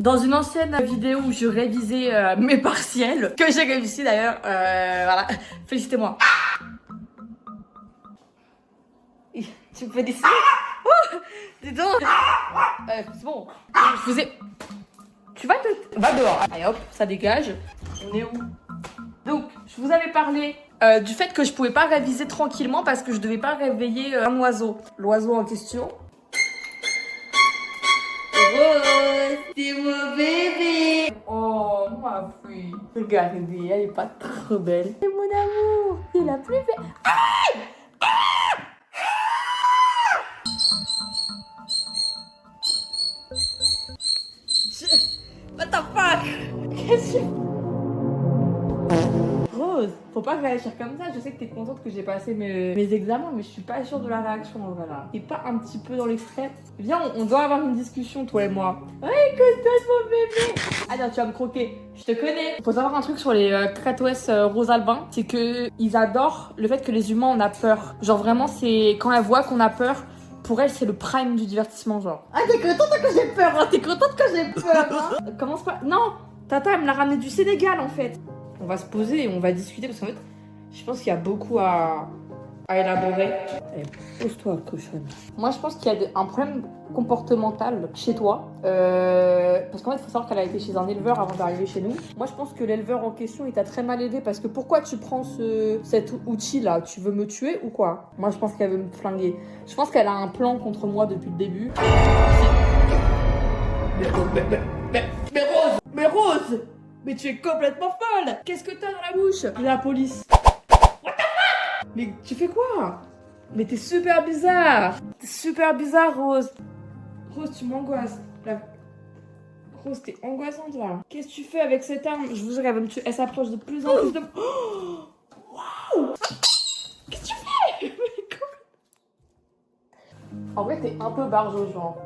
Dans une ancienne vidéo où je révisais mes partiels, que j'ai réussi d'ailleurs, voilà, félicitez-moi. Tu me fais des signes? Oh, dis donc. C'est bon, je vous ai... Tu vas Va dehors. Allez hop, ça dégage. On est où? Donc, je vous avais parlé du fait que je pouvais pas réviser tranquillement parce que je devais pas réveiller un oiseau. L'oiseau en question. Rose, c'est mon bébé. Oh, ma fille. Regardez, elle est pas trop belle. C'est mon amour. C'est la plus belle. What the fuck? Qu'est-ce que Rose, faut pas réagir comme ça. Je sais que t'es contente que j'ai passé mes examens, mais je suis pas sûre de la réaction. Voilà. T'es pas un petit peu dans l'extrême? Viens, on doit avoir une discussion, toi et moi. Ouais, écoute-toi, mon bébé. Ah non, tu vas me croquer. Je te connais. Faut savoir un truc sur les Cratoès rosalbins, c'est que ils adorent le fait que les humains on a peur. Genre vraiment, c'est quand elles voient qu'on a peur. Pour elle, c'est le prime du divertissement, genre. Ah, t'es contente que j'ai peur, hein? T'es contente que j'ai peur, hein? Commence pas. Non, Tata, elle me l'a ramené du Sénégal, en fait. On va se poser et on va discuter parce qu'en fait, je pense qu'il y a beaucoup à élaborer. Allez, pose-toi, cochonne. Moi, je pense qu'il y a un problème comportemental chez toi. Parce qu'en fait, il faut savoir qu'elle a été chez un éleveur avant d'arriver chez nous. Moi, je pense que l'éleveur en question, il t'a très mal élevé parce que pourquoi tu prends cet outil-là? Tu veux me tuer ou quoi? Moi, je pense qu'elle veut me flinguer. Je pense qu'elle a un plan contre moi depuis le début. Mais Rose! Mais tu es complètement folle! Qu'est-ce que t'as dans la bouche? La police. What the fuck? Mais tu fais quoi? Mais t'es super bizarre! T'es super bizarre, Rose! Rose, tu m'angoisses. Rose, t'es angoissante là. Qu'est-ce que tu fais avec cette arme? Je vous jure, elle va me tuer. Elle s'approche de plus en plus de... Oh, waouh! Qu'est-ce que tu fais? En vrai, t'es un peu barjo, genre.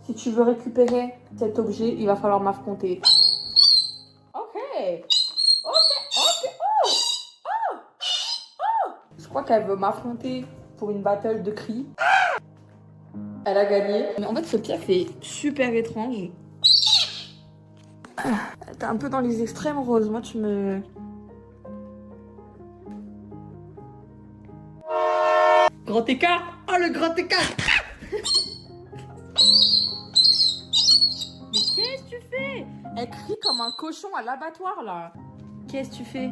Si tu veux récupérer cet objet, il va falloir m'affronter. Ok. Je crois qu'elle veut m'affronter pour une battle de cris. Elle a gagné. Mais en fait, ce piaf est super étrange. T'es un peu dans les extrêmes, Rose. Moi, tu me... Grand écart. Oh, le grand écart. Mais qu'est-ce que tu fais? Elle crie comme un cochon à l'abattoir, là. Qu'est-ce que tu fais?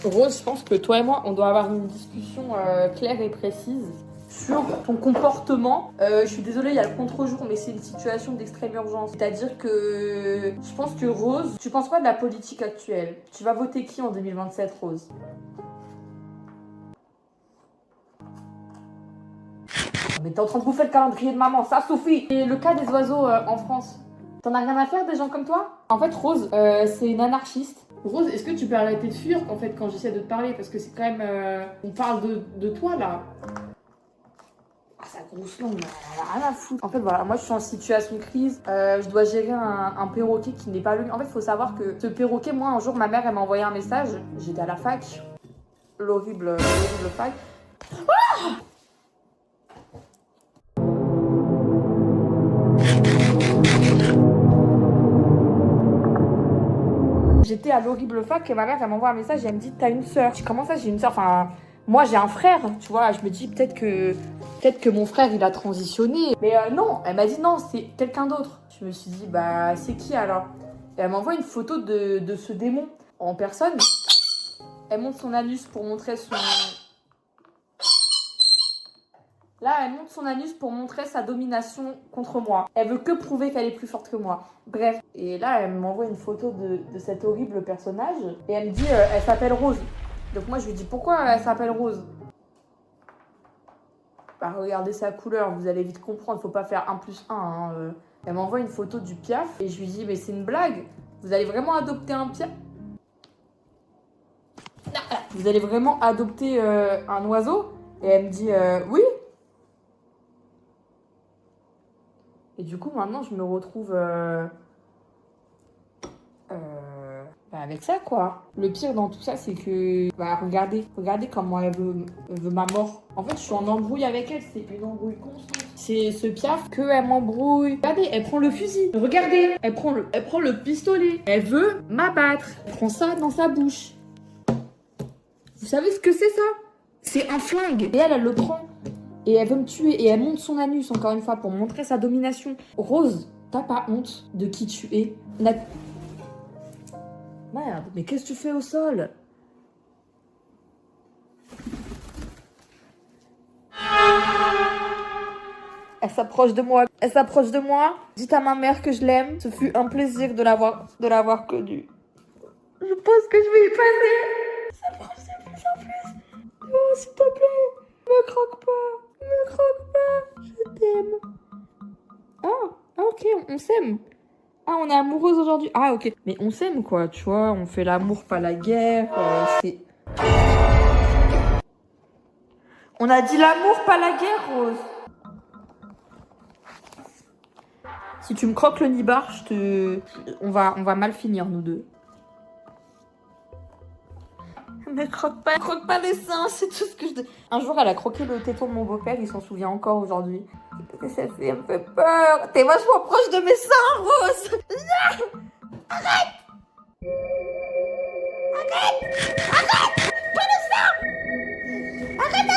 Rose, je pense que toi et moi, on doit avoir une discussion claire et précise sur ton comportement. Je suis désolée, il y a le contre-jour, mais c'est une situation d'extrême urgence. C'est-à-dire que je pense que Rose, tu penses quoi de la politique actuelle? Tu vas voter qui en 2027, Rose? Mais t'es en train de bouffer le calendrier de maman, ça suffit! Et le cas des oiseaux en France, t'en as rien à faire des gens comme toi? En fait, Rose, c'est une anarchiste. Rose, est-ce que tu peux arrêter de fuir en fait quand j'essaie de te parler? Parce que c'est quand même... on parle de toi là. Ah, sa grosse langue, elle a rien à foutre. En fait, voilà, moi je suis en situation de crise. Je dois gérer un perroquet qui n'est pas le mien. En fait, il faut savoir que ce perroquet, moi un jour, ma mère, elle m'a envoyé un message. J'étais à la fac. L'horrible fac. Ah! J'étais à l'horrible fac et ma mère, elle m'envoie un message et elle me dit t'as une sœur. Je dis comment ça j'ai une sœur? Enfin, moi j'ai un frère, tu vois. Je me dis peut-être que mon frère il a transitionné. Mais non, elle m'a dit non, c'est quelqu'un d'autre. Je me suis dit bah c'est qui alors? Et elle m'envoie une photo de ce démon en personne. Elle monte son anus pour montrer son... Là, elle monte son anus pour montrer sa domination contre moi. Elle veut que prouver qu'elle est plus forte que moi. Bref. Et là, elle m'envoie une photo de cet horrible personnage. Et elle me dit, elle s'appelle Rose. Donc moi, je lui dis, pourquoi elle s'appelle Rose? Bah, regardez sa couleur, vous allez vite comprendre. Faut pas faire 1 plus 1. Hein. Elle m'envoie une photo du piaf. Et je lui dis, mais c'est une blague. Vous allez vraiment adopter un piaf? Vous allez vraiment adopter un oiseau? Et elle me dit, oui. Et du coup, maintenant, je me retrouve avec ça, quoi. Le pire dans tout ça, c'est que... Bah, regardez comment elle veut ma mort. En fait, je suis en embrouille avec elle. C'est une embrouille constante. C'est ce piaf qu'elle m'embrouille. Regardez, elle prend le fusil. Regardez, elle prend le pistolet. Elle veut m'abattre. Elle prend ça dans sa bouche. Vous savez ce que c'est, ça? C'est un flingue. Et elle le prend. Et elle veut me tuer. Et elle monte son anus, encore une fois, pour montrer sa domination. Rose, t'as pas honte de qui tu es? Merde, mais qu'est-ce que tu fais au sol? Elle s'approche de moi. Elle s'approche de moi. Dites à ma mère que je l'aime. Ce fut un plaisir de l'avoir connue. Je pense que je vais y passer. Ça s'approche de plus en plus. Oh, s'il te plaît. Me croque pas. Me croque pas. Je t'aime. Ah, ok, on s'aime. Ah, on est amoureuses aujourd'hui. Ah, ok. Mais on s'aime, quoi, tu vois. On fait l'amour, pas la guerre. C'est... On a dit l'amour, pas la guerre, Rose. Si tu me croques le nibar, on va mal finir, nous deux. Mais croque pas les seins, c'est tout ce que je... Un jour, elle a croqué le téton de mon beau-père, il s'en souvient encore aujourd'hui. Et ça me fait peur. T'es vachement proche de mes seins, Rose. Non. Arrête. Pas le sein. Arrête.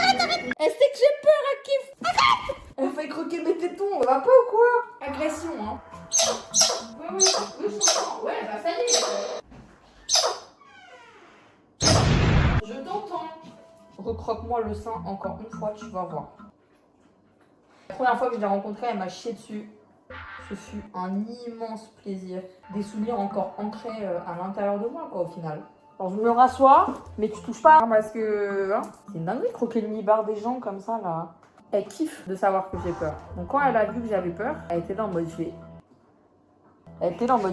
Elle sait que j'ai peur, elle kiffe. Arrête. Elle fait croquer mes tétons, on va pas ou quoi? Agression, hein. Oui, je comprends. Ouais, bah ça y est. Je t'entends. Recroque-moi le sein encore une fois, tu vas voir. La première fois que je l'ai rencontrée, elle m'a chié dessus. Ce fut un immense plaisir. Des souvenirs encore ancrés à l'intérieur de moi, quoi, au final. Alors, je me rassois, mais tu touches pas, parce que... Hein, c'est une dinguerie, croquer le nibar des gens comme ça, là. Elle kiffe de savoir que j'ai peur. Donc, quand elle a vu que j'avais peur, elle était là en mode, je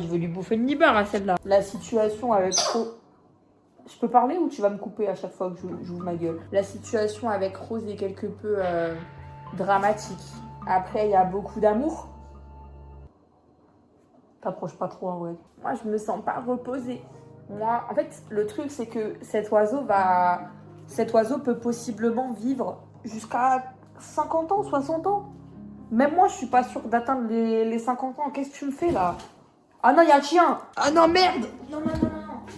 vais lui bouffer le nibar à celle-là. La situation avec... Je peux parler ou tu vas me couper à chaque fois que j'ouvre ma gueule? La situation avec Rose est quelque peu dramatique. Après, il y a beaucoup d'amour. T'approches pas trop, en vrai. Moi, je me sens pas reposée. Moi, en fait, le truc, c'est que cet oiseau peut possiblement vivre jusqu'à 50 ans, 60 ans. Même moi, je suis pas sûre d'atteindre les 50 ans. Qu'est-ce que tu me fais, là? Ah non, il y a un chien! Ah non, merde! Non.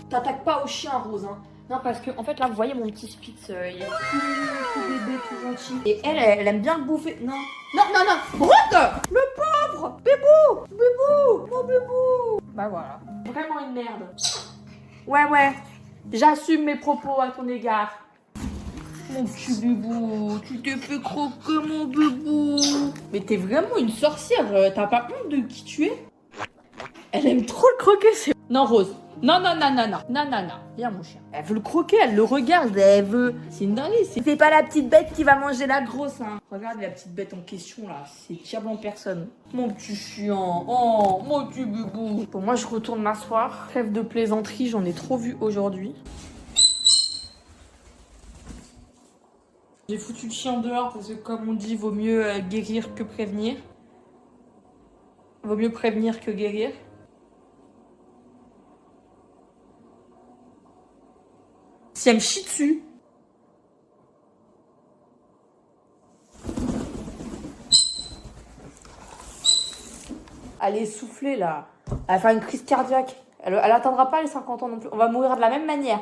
T'attaques pas au chien, Rose, hein. Non, parce que, en fait, là, vous voyez mon petit Spitz, il est tout bébé, tout gentil. Et elle aime bien le bouffer. Non. Rose! Le pauvre! Bébou! Mon bébou! Bah voilà. Vraiment une merde. Ouais. J'assume mes propos à ton égard. Mon petit bébou, tu te fais croquer, mon bébou. Mais t'es vraiment une sorcière. T'as pas honte de qui tu es? Elle aime trop le croquer, c'est... Non, Rose. Non. Viens, mon chien. Elle veut le croquer, elle le regarde, elle veut... C'est une dinguerie, c'est pas la petite bête qui va manger la grosse, hein. Regarde la petite bête en question, là. C'est diable en personne. Mon petit chien. Oh, mon petit bébou. Bon, moi, je retourne m'asseoir. Trêve de plaisanterie, j'en ai trop vu aujourd'hui. J'ai foutu le chien dehors parce que, comme on dit, vaut mieux guérir que prévenir. Vaut mieux prévenir que guérir. Si elle me chie dessus. Elle est essoufflée, là. Elle va faire une crise cardiaque. Elle atteindra pas les 50 ans non plus. On va mourir de la même manière.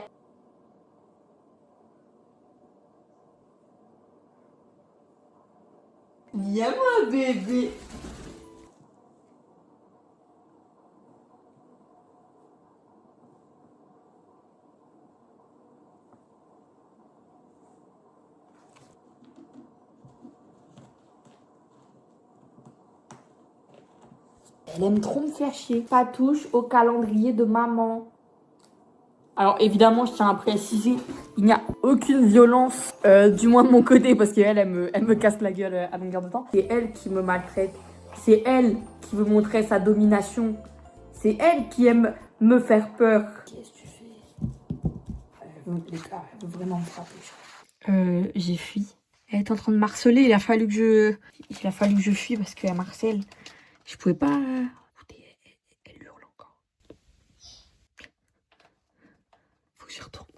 Viens, moi, bébé. Elle aime trop me faire chier. Pas touche au calendrier de maman. Alors évidemment, je tiens à préciser, il n'y a aucune violence, du moins de mon côté, parce qu'elle, elle me casse la gueule à longueur de temps. C'est elle qui me maltraite. C'est elle qui veut montrer sa domination. C'est elle qui aime me faire peur. Qu'est-ce que tu fais? Elle veut vraiment me frapper. J'ai fui. Elle est en train de me harceler. Il a fallu que je fuis parce qu'elle m'harcèle. Je pouvais pas... Écoutez, elle hurle encore. Faut que j'y retourne.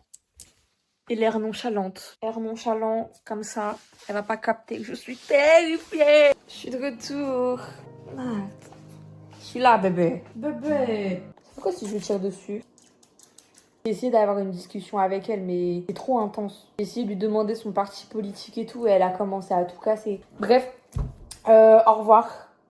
Et l'air nonchalante. Air nonchalant, comme ça. Elle va pas capter que je suis terrifiée. Je suis de retour. Ah, je suis là, bébé. Bébé. Pourquoi si je lui tire dessus? J'ai essayé d'avoir une discussion avec elle, mais c'est trop intense. J'ai essayé de lui demander son parti politique et tout, et elle a commencé à tout casser. Bref, au revoir.